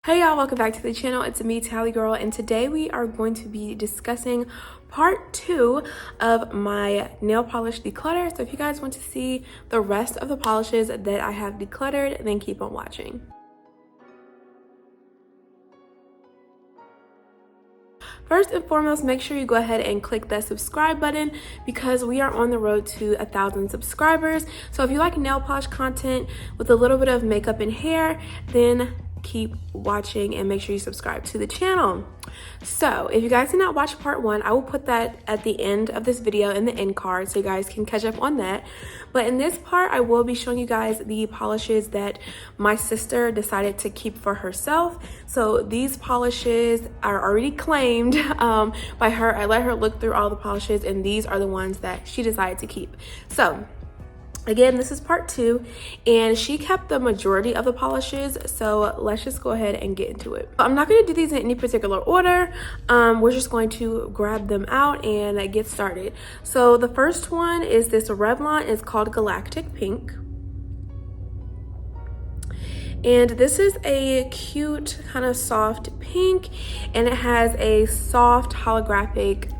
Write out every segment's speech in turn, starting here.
Hey y'all, welcome back to the channel. It's me, Tally Girl, and today we are going to be discussing part 2 of my nail polish declutter. So if you guys want to see the rest of the polishes that I have decluttered, then keep on watching. First and foremost, make sure you go ahead and click that subscribe button because we are on the road to 1,000 subscribers. So if you like nail polish content with a little bit of makeup and hair, then keep watching and make sure you subscribe to the channel. So if you guys did not watch part 1, I will put that at the end of this video in the end card so you guys can catch up on that. But in this part, I will be showing you guys the polishes that my sister decided to keep for herself. So these polishes are already claimed by her. I let her look through all the polishes and these are the ones that she decided to keep. So again, this is part 2 and she kept the majority of the polishes, so let's just go ahead and get into it. I'm not going to do these in any particular order. We're just going to grab them out and get started. So the first one is this Revlon. It's called Galactic Pink. And this is a cute kind of soft pink and it has a soft holographic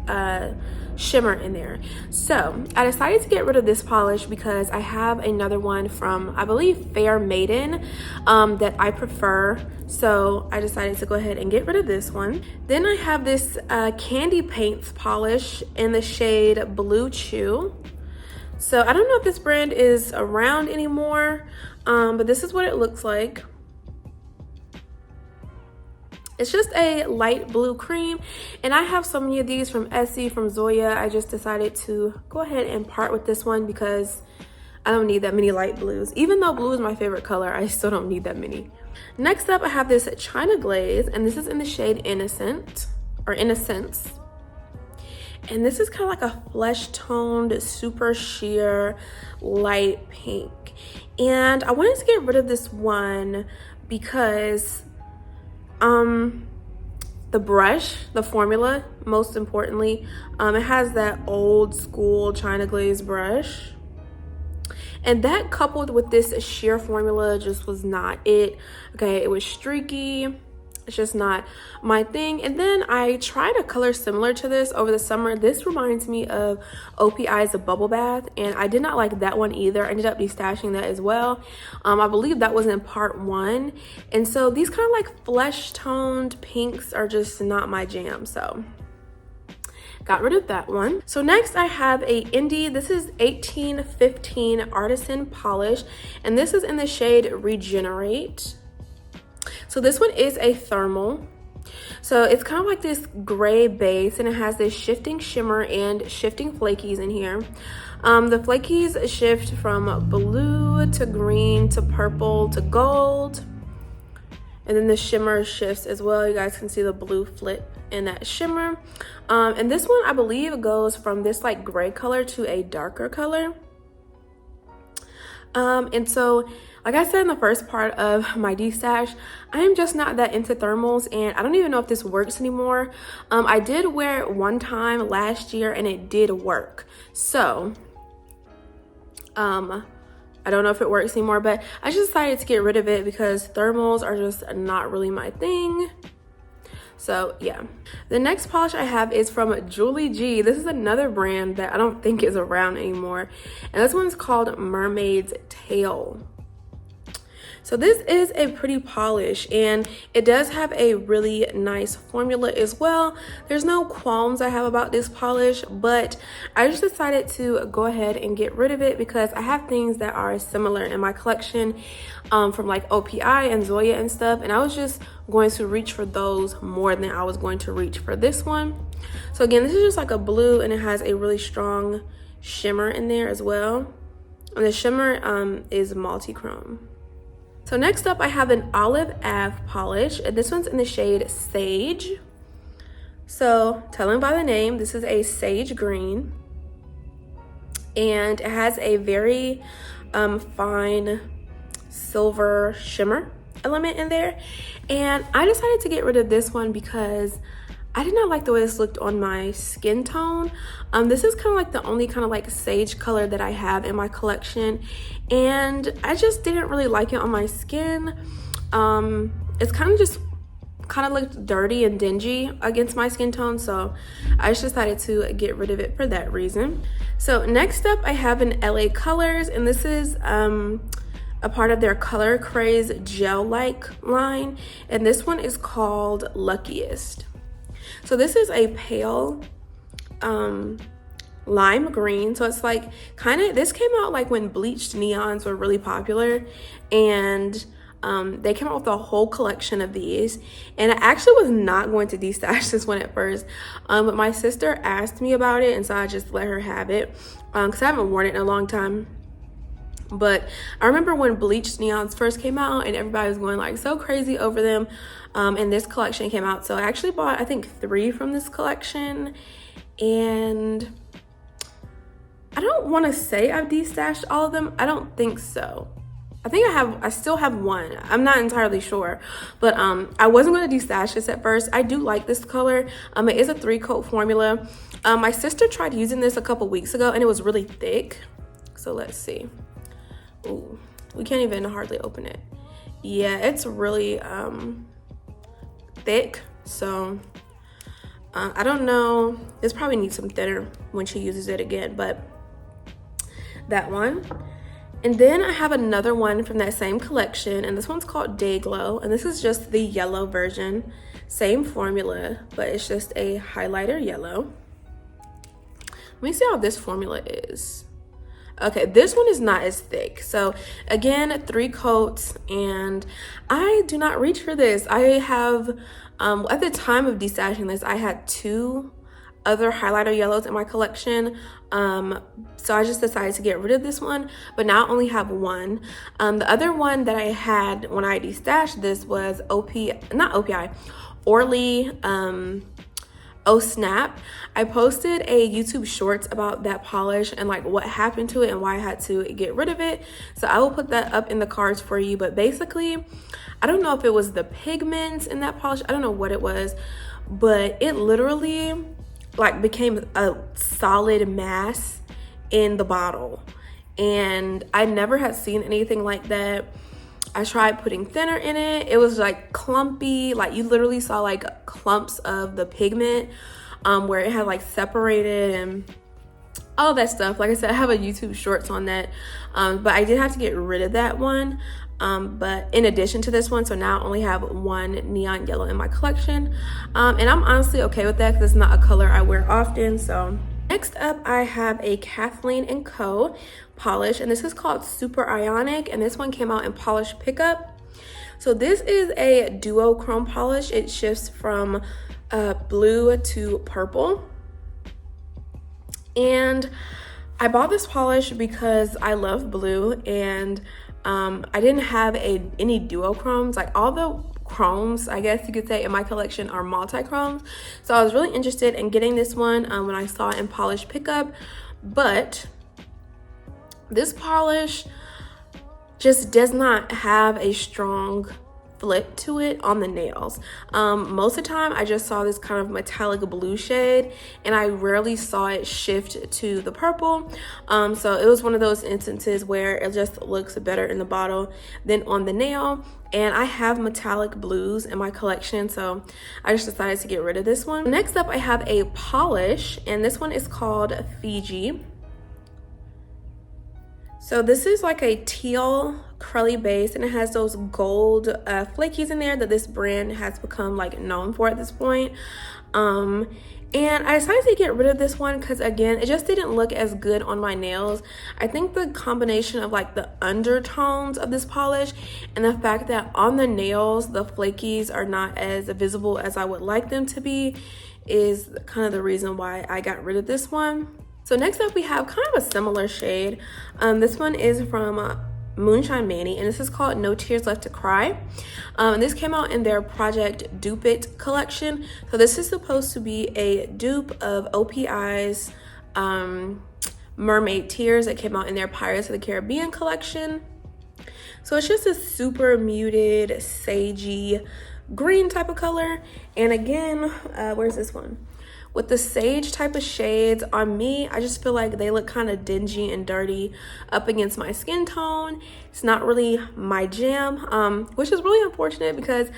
shimmer in there. So I decided to get rid of this polish because I have another one from, I believe, Fair Maiden that I prefer. So I decided to go ahead and get rid of this one. Then I have this Candy Paints polish in the shade Blue Chew. So I don't know if this brand is around anymore, but this is what it looks like. It's just a light blue cream, and I have so many of these from Essie, from Zoya. I just decided to go ahead and part with this one because I don't need that many light blues. Even though blue is my favorite color, I still don't need that many. Next up, I have this China Glaze, and this is in the shade Innocence. And this is kind of like a flesh toned, super sheer, light pink. And I wanted to get rid of this one because the brush, the formula, most importantly, it has that old school China Glaze brush. And that coupled with this sheer formula just was not it. Okay, it was streaky. It's just not my thing. And then I tried a color similar to this over the summer. This reminds me of OPI's Bubble Bath, and I did not like that one either. I ended up destashing that as well. I believe that was in part 1. And so these kind of like flesh toned pinks are just not my jam. So got rid of that one. So next I have a Indie. This is 1815 Artisan polish, and this is in the shade Regenerate. So this one is a thermal. So it's kind of like this gray base, and it has this shifting shimmer and shifting flakies in here. The flakies shift from blue to green to purple to gold. And then the shimmer shifts as well. You guys can see the blue flip in that shimmer. And this one, I believe, goes from this like gray color to a darker color. And so, like I said in the first part of my destash, I am just not that into thermals, and I don't even know if this works anymore. I did wear it one time last year and it did work. So, I don't know if it works anymore, but I just decided to get rid of it because thermals are just not really my thing. So yeah, the next polish I have is from Julie G. This is another brand that I don't think is around anymore. And this one's called Mermaids Tail. So this is a pretty polish, and it does have a really nice formula as well. There's no qualms I have about this polish, but I just decided to go ahead and get rid of it because I have things that are similar in my collection from like OPI and Zoya and stuff, and I was just going to reach for those more than I was going to reach for this one. So again, this is just like a blue, and it has a really strong shimmer in there as well. And the shimmer is multi-chrome. So next up, I have an Olive Ave polish. This one's in the shade Sage. So telling by the name, this is a sage green. And it has a very fine silver shimmer element in there. And I decided to get rid of this one because I did not like the way this looked on my skin tone. This is kind of like the only kind of like sage color that I have in my collection, and I just didn't really like it on my skin. It's kind of just kind of looked dirty and dingy against my skin tone, so I just decided to get rid of it for that reason. So next up I have an LA Colors, and this is a part of their Color Craze gel-like line, and this one is called Luckiest. So this is a pale lime green, so it's like kind of, this came out like when bleached neons were really popular, and they came out with a whole collection of these, and I actually was not going to destash this one at first, but my sister asked me about it, and so I just let her have it because I haven't worn it in a long time. But I remember when bleached neons first came out and everybody was going like so crazy over them, and this collection came out. So I actually bought, I think, 3 from this collection, and I don't want to say I've destashed all of them. I don't think so. I think I still have one. I'm not entirely sure, but I wasn't going to destash this at first. I do like this color. It is a 3-coat formula. My sister tried using this a couple weeks ago and it was really thick. So let's see. Ooh, we can't even hardly open it. Yeah, it's really thick. So I don't know. This probably needs some thinner when she uses it again, but that one. And then I have another one from that same collection, and this one's called Day Glow, and this is just the yellow version. Same formula, but it's just a highlighter yellow. Let me see how this formula is. Okay, this one is not as thick. So again, 3 coats, and I do not reach for this. I have, at the time of destashing this, I had 2 other highlighter yellows in my collection, so I just decided to get rid of this one, but now I only have 1. The other one that I had when I destashed this was Orly, Oh Snap. I posted a YouTube shorts about that polish and like what happened to it and why I had to get rid of it, so I will put that up in the cards for you. But basically, I don't know if it was the pigments in that polish, I don't know what it was, but it literally like became a solid mass in the bottle, and I never had seen anything like that. I tried putting thinner in it. It was like clumpy, like you literally saw like clumps of the pigment where it had like separated and all that stuff. Like I said, I have a YouTube shorts on that, but I did have to get rid of that one. But in addition to this one, so now I only have 1 neon yellow in my collection, and I'm honestly okay with that because it's not a color I wear often. So next up I have a Kathleen Co polish, and this is called Superionic, and this one came out in Polish Pickup. So this is a duo chrome polish. It shifts from blue to purple, and I bought this polish because I love blue, and I didn't have any duochromes. Like all the chromes, I guess you could say, in my collection are multi-chromes. So I was really interested in getting this one when I saw it in Polish Pickup. But this polish just does not have a strong flip to it on the nails. Most of the time I just saw this kind of metallic blue shade, and I rarely saw it shift to the purple. So it was one of those instances where it just looks better in the bottle than on the nail, and I have metallic blues in my collection, so I just decided to get rid of this one. Next up I have a polish, and this one is called Fiji. So this is like a teal curly base, and it has those gold flakies in there that this brand has become like known for at this point. And I decided to get rid of this one because again, it just didn't look as good on my nails. I think the combination of like the undertones of this polish and the fact that on the nails the flakies are not as visible as I would like them to be is kind of the reason why I got rid of this one. So next up we have kind of a similar shade. This one is from Moonshine Manny, and this is called No Tears Left to Cry. And this came out in their Project Dupe It collection. So this is supposed to be a dupe of OPI's Mermaid Tears that came out in their Pirates of the Caribbean collection. So it's just a super muted, sagey, green type of color. And again, where's this one? With the sage type of shades on me, I just feel like they look kind of dingy and dirty up against my skin tone. It's not really my jam, which is really unfortunate because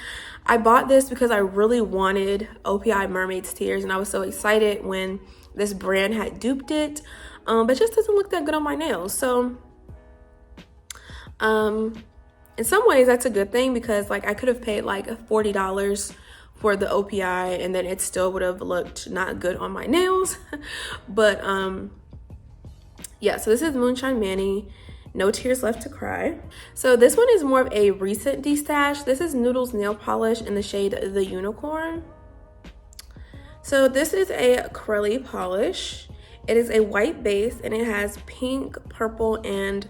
I bought this because I really wanted OPI Mermaids Tears, and I was so excited when this brand had duped it, but it just doesn't look that good on my nails. So in some ways that's a good thing, because like I could have paid like $40 for the OPI and then it still would have looked not good on my nails. But yeah, so this is Moonshine Manny, No Tears Left to Cry. So this one is more of a recent destash. This is Noodles nail polish in the shade The Unicorn. So this is a curly polish. It is a white base and it has pink, purple, and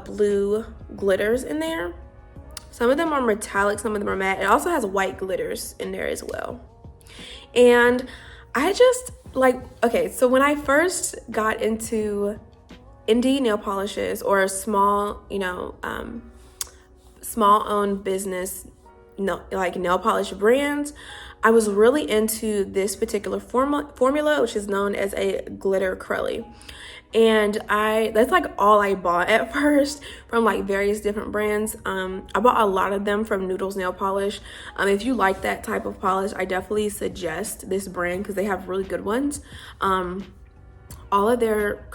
blue glitters in there. Some of them are metallic, some of them are matte. It also has white glitters in there as well. And I just like, okay, so when I first got into indie nail polishes or small, you know, small owned business, like nail polish brands, I was really into this particular formula, which is known as a glitter curly. And that's like all I bought at first from like various different brands. I bought a lot of them from Noodles nail polish. If you like that type of polish, I definitely suggest this brand because they have really good ones. All of their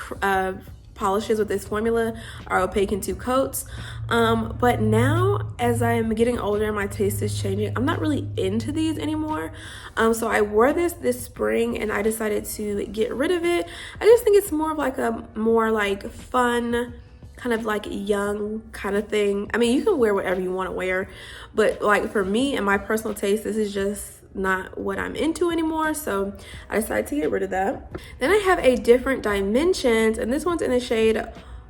polishes with this formula are opaque in 2 coats. But now as I am getting older and my taste is changing, I'm not really into these anymore. So I wore this spring and I decided to get rid of it. I just think it's more of like a more like fun, kind of like young kind of thing. I mean, you can wear whatever you want to wear, but like for me and my personal taste, this is just not what I'm into anymore, so I decided to get rid of that. Then I have a different Dimensions, and this one's in the shade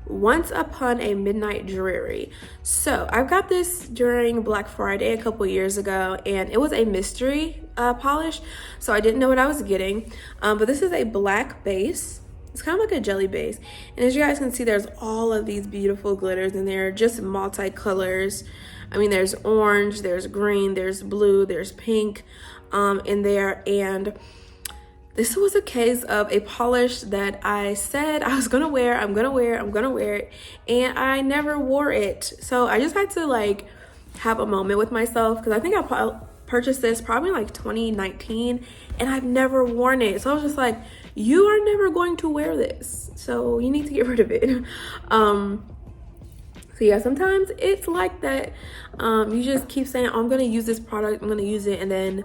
Once Upon a Midnight Dreary. So I've got this during Black Friday a couple years ago, and it was a mystery polish, so I didn't know what I was getting. But this is a black base. It's kind of like a jelly base, and as you guys can see, there's all of these beautiful glitters in there, just multicolors. I mean, there's orange, there's green, there's blue, there's pink in there. And this was a case of a polish that I said I was gonna wear, I'm gonna wear it, and I never wore it. So I just had to like have a moment with myself, because I think I purchased this probably like 2019 and I've never worn it. So I was just like, you are never going to wear this, so you need to get rid of it. So yeah, sometimes it's like that. You just keep saying, oh, I'm gonna use this product, I'm gonna use it, and then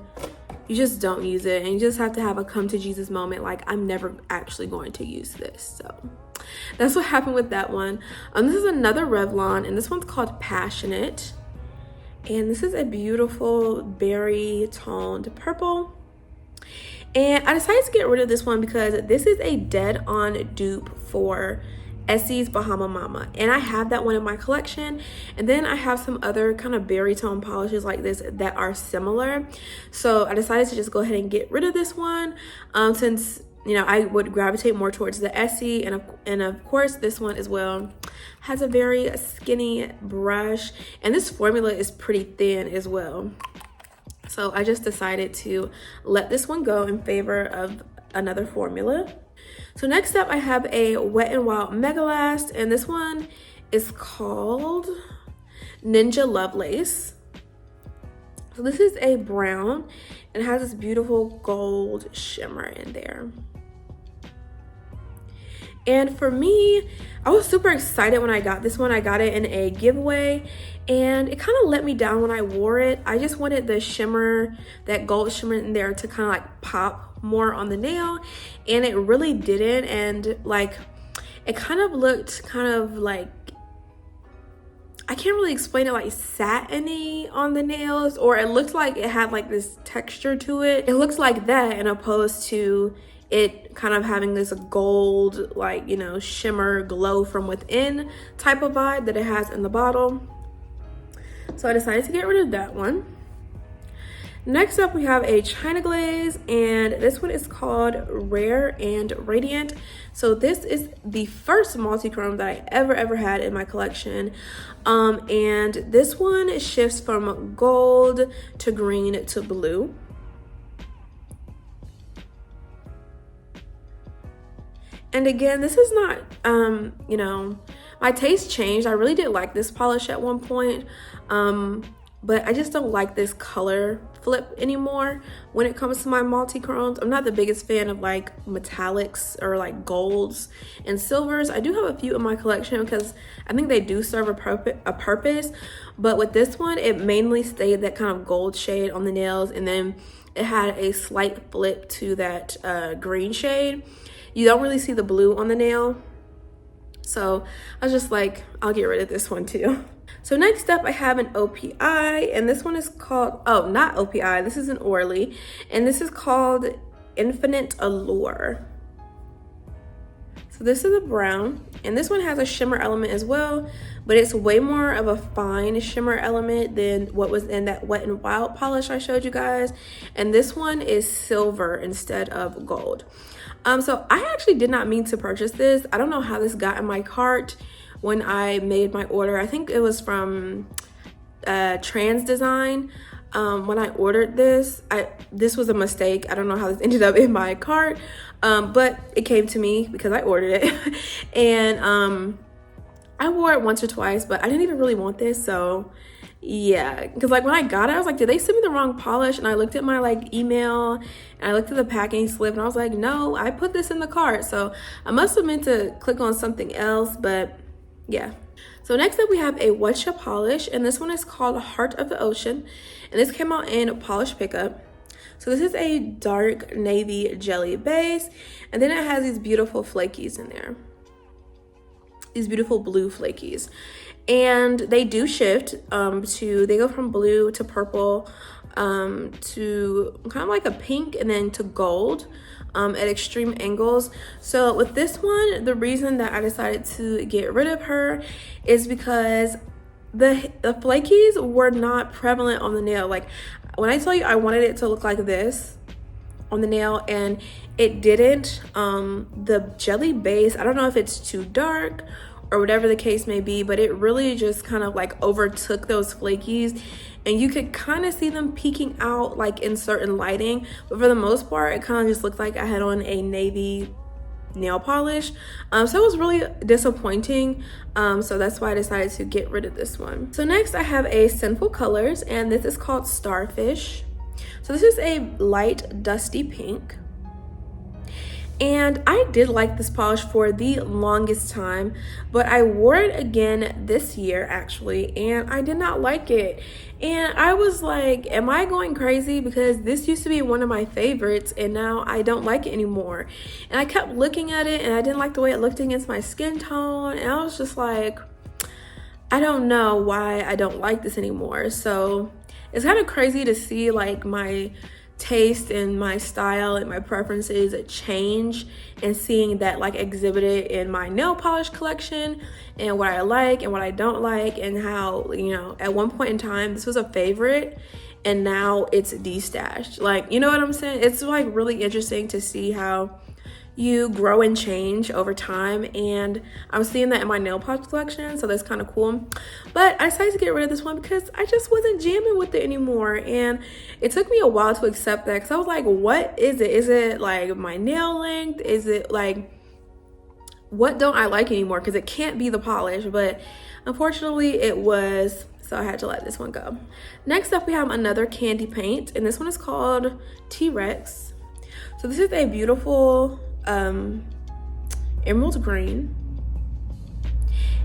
you just don't use it, and you just have to have a come to Jesus moment, like I'm never actually going to use this. So that's what happened with that one. This is another Revlon, and this one's called Passionate, and this is a beautiful berry toned purple. And I decided to get rid of this one because this is a dead on dupe for Essie's Bahama Mama, and I have that one in my collection. And then I have some other kind of berry tone polishes like this that are similar, so I decided to just go ahead and get rid of this one, since you know I would gravitate more towards the Essie, and of course this one as well has a very skinny brush, and this formula is pretty thin as well. So I just decided to let this one go in favor of another formula. So next up I have a Wet n Wild Mega Last, and this one is called Ninja Lovelace. So this is a brown and it has this beautiful gold shimmer in there. And for me, I was super excited when I got this one. I got it in a giveaway and it kind of let me down when I wore it. I just wanted the shimmer, that gold shimmer in there, to kind of like pop more on the nail, and it really didn't. And like it kind of looked kind of like, I can't really explain it, like satiny on the nails, or it looked like it had like this texture to it. It looks like that, and opposed to it kind of having this gold, like, you know, shimmer glow from within type of vibe that it has in the bottle. So I decided to get rid of that one. Next up, we have a China Glaze, and this one is called Rare and Radiant. So this is the first multi-chrome that I ever had in my collection. And this one shifts from gold to green to blue. And again, this is not, you know, my taste changed. I really did like this polish at one point, but I just don't like this color flip anymore when it comes to my multi-chromes. I'm not the biggest fan of like metallics or like golds and silvers. I do have a few in my collection because I think they do serve a purpose, but with this one, it mainly stayed that kind of gold shade on the nails, and then it had a slight flip to that green shade. You don't really see the blue on the nail, so I was just like, I'll get rid of this one too. So next up, I have an OPI, and this one is called, oh, not OPI, this is an Orly, and this is called Infinite Allure. So this is a brown, and this one has a shimmer element as well, but it's way more of a fine shimmer element than what was in that Wet n Wild polish I showed you guys, and this one is silver instead of gold. So I actually did not mean to purchase this. I don't know how this got in my cart when I made my order. I think it was from Trans Design. When I ordered this, this was a mistake. I don't know how this ended up in my cart, but it came to me because I ordered it. And I wore it once or twice, but I didn't even really want this, so yeah, because like when I got it, I was like, did they send me the wrong polish? And I looked at my like email and I looked at the packing slip and I was like, no, I put this in the cart. So I must have meant to click on something else, but yeah. So next up, we have a Whatcha polish, and this one is called Heart of the Ocean, and this came out in Polish Pickup. So this is a dark navy jelly base, and then it has these beautiful flakies in there, these beautiful blue flakies, and they do shift they go from blue to purple to kind of like a pink, and then to gold at extreme angles. So with this one, the reason that I decided to get rid of her is because the flakies were not prevalent on the nail. Like when I tell you I wanted it to look like this on the nail, and it didn't. The jelly base, I don't know if it's too dark or whatever the case may be, but it really just kind of like overtook those flakies, and you could kind of see them peeking out like in certain lighting, but for the most part it kind of just looked like I had on a navy nail polish. So it was really disappointing, so that's why I decided to get rid of this one. So next I have a Sinful Colors, and this is called Starfish. So this is a light dusty pink, and I did like this polish for the longest time, but I wore it again this year actually, and I did not like it. And I was like, am I going crazy? Because this used to be one of my favorites, and now I don't like it anymore. And I kept looking at it, and I didn't like the way it looked against my skin tone, and I was just like, I don't know why I don't like this anymore. So it's kind of crazy to see like my taste and my style and my preferences change, and seeing that like exhibited in my nail polish collection, and what I like and what I don't like, and how, you know, at one point in time this was a favorite and now it's destashed. Like, you know what I'm saying? It's like really interesting to see how you grow and change over time, and I'm seeing that in my nail polish collection, so that's kind of cool. But I decided to get rid of this one because I just wasn't jamming with it anymore, and it took me a while to accept that, because I was like, what is it? Is it like my nail length? Is it like, what don't I like anymore? Because it can't be the polish, but unfortunately it was, so I had to let this one go. Next up, we have another candy paint, and this one is called T-Rex. So this is a beautiful emerald green,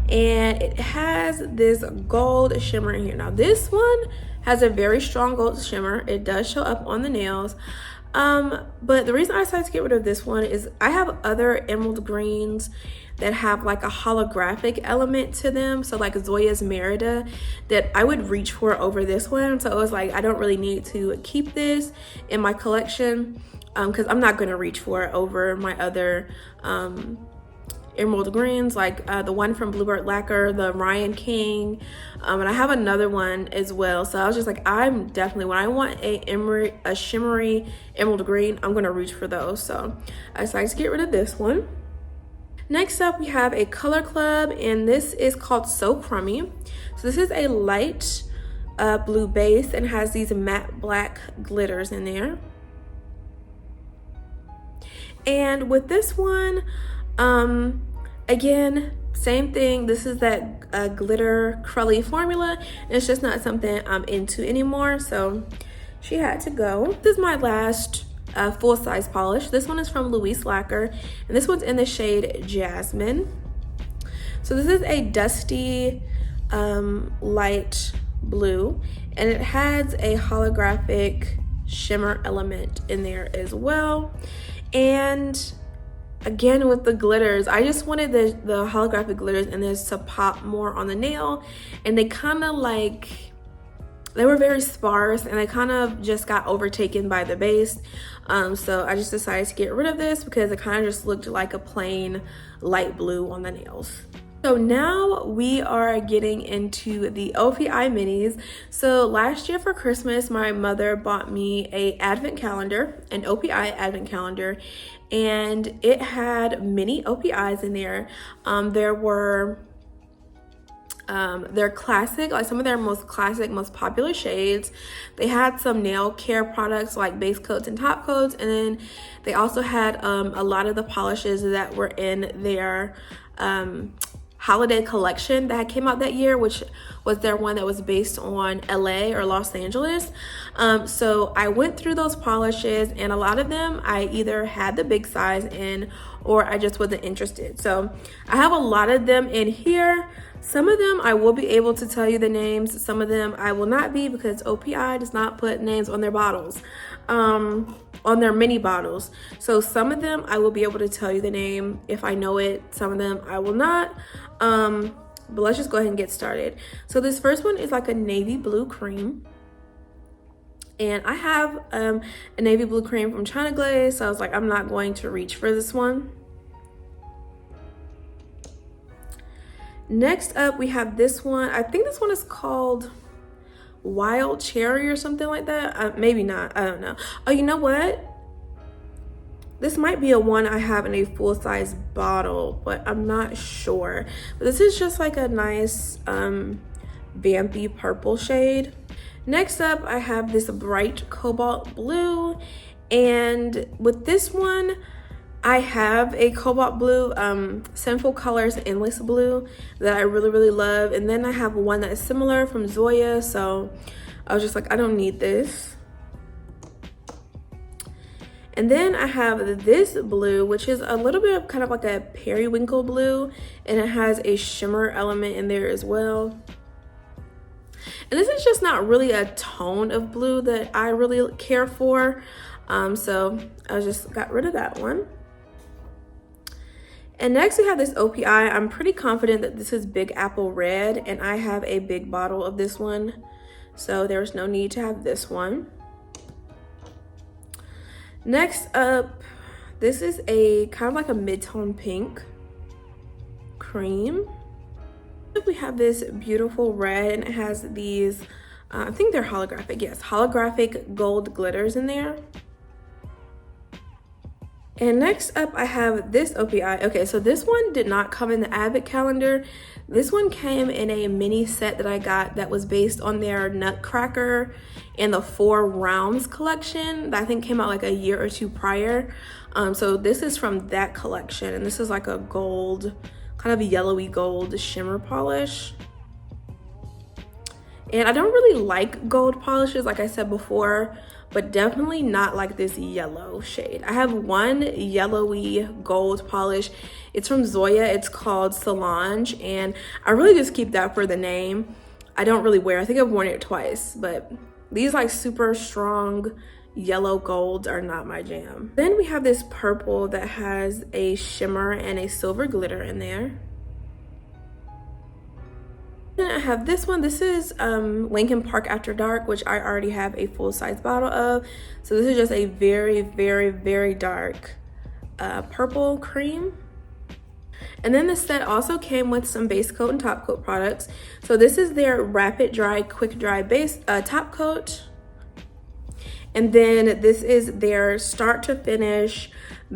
and it has this gold shimmer in here. Now this one has a very strong gold shimmer. It does show up on the nails, but the reason I decided to get rid of this one is I have other emerald greens that have like a holographic element to them, so like Zoya's Merida, that I would reach for over this one. So it was like, I don't really need to keep this in my collection, because I'm not going to reach for it over my other emerald greens, like the one from Bluebird Lacquer, the Ryan King, and I have another one as well. So I was just like, I'm definitely, when I want a shimmery emerald green, I'm gonna reach for those. So I decided to get rid of this one. Next up, we have a Color Club, and this is called So Crummy. So this is a light blue base and has these matte black glitters in there. And with this one, again, same thing. This is that glitter crully formula. It's just not something I'm into anymore, so she had to go. This is my last full-size polish. This one is from Louise Lacquer, and this one's in the shade Jasmine. So this is a dusty light blue, and it has a holographic shimmer element in there as well. And again, with the glitters, I just wanted the holographic glitters in this to pop more on the nail, and they kind of like, they were very sparse and they kind of just got overtaken by the base. So I just decided to get rid of this because it kind of just looked like a plain light blue on the nails. So now we are getting into the OPI minis. So last year for Christmas, my mother bought me an advent calendar, an OPI advent calendar, and it had many OPIs in there. There were their classic, like some of their most classic, most popular shades. They had some nail care products like base coats and top coats, and then they also had a lot of the polishes that were in their holiday collection that came out that year, which was their one that was based on LA or Los Angeles. So I went through those polishes, and a lot of them I either had the big size in or I just wasn't interested. So I have a lot of them in here. Some of them I will be able to tell you the names. Some of them I will not be, because OPI does not put names on their bottles, on their mini bottles. So some of them I will be able to tell you the name if I know it. Some of them I will not. But let's just go ahead and get started. So this first one is like a navy blue cream. And I have a navy blue cream from China Glaze. So I was like, I'm not going to reach for this one. Next up, we have this one. I think this one is called Wild Cherry or something like that. Maybe not, I don't know. Oh, you know what? This might be a one I have in a full-size bottle, but I'm not sure. But this is just like a nice vampy purple shade. Next up, I have this bright cobalt blue. And with this one, I have a cobalt blue, Sinful Colors Endless Blue that I really, really love. And then I have one that is similar from Zoya. So I was just like, I don't need this. And then I have this blue, which is a little bit of kind of like a periwinkle blue. And it has a shimmer element in there as well. And this is just not really a tone of blue that I really care for. So I just got rid of that one. And next we have this OPI. I'm pretty confident that this is Big Apple Red, and I have a big bottle of this one, so there's no need to have this one. Next up, this is a kind of like a mid-tone pink cream. We have this beautiful red, and it has these, I think they're holographic, yes, holographic gold glitters in there. And next up, I have this OPI. Okay, so this one did not come in the advent calendar. This one came in a mini set that I got that was based on their Nutcracker and the Four Realms collection that I think came out like a year or two prior. So this is from that collection, and this is like a gold, kind of yellowy gold shimmer polish. And I don't really like gold polishes, like I said before, but definitely not like this yellow shade. I have one yellowy gold polish. It's from Zoya. It's called Solange, and I really just keep that for the name. I don't really wear it. I think I've worn it twice, but these like super strong yellow golds are not my jam. Then we have this purple that has a shimmer and a silver glitter in there. Then I have this one. This is Lincoln Park After Dark, which I already have a full-size bottle of. So this is just a very, very, very dark purple cream. And then the set also came with some base coat and top coat products. So this is their rapid dry, quick dry base top coat. And then this is their start to finish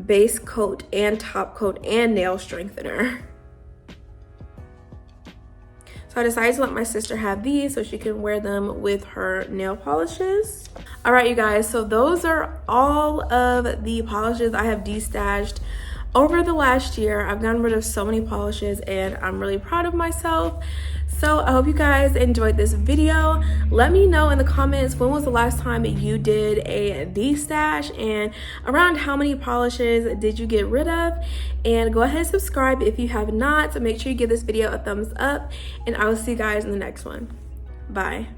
base coat and top coat and nail strengthener. So I decided to let my sister have these so she can wear them with her nail polishes. All right, you guys, so those are all of the polishes I have destashed over the last year. I've gotten rid of so many polishes and I'm really proud of myself. So I hope you guys enjoyed this video. Let me know in the comments, when was the last time you did a destash and around how many polishes did you get rid of? And go ahead and subscribe if you have not. So make sure you give this video a thumbs up and I will see you guys in the next one. Bye.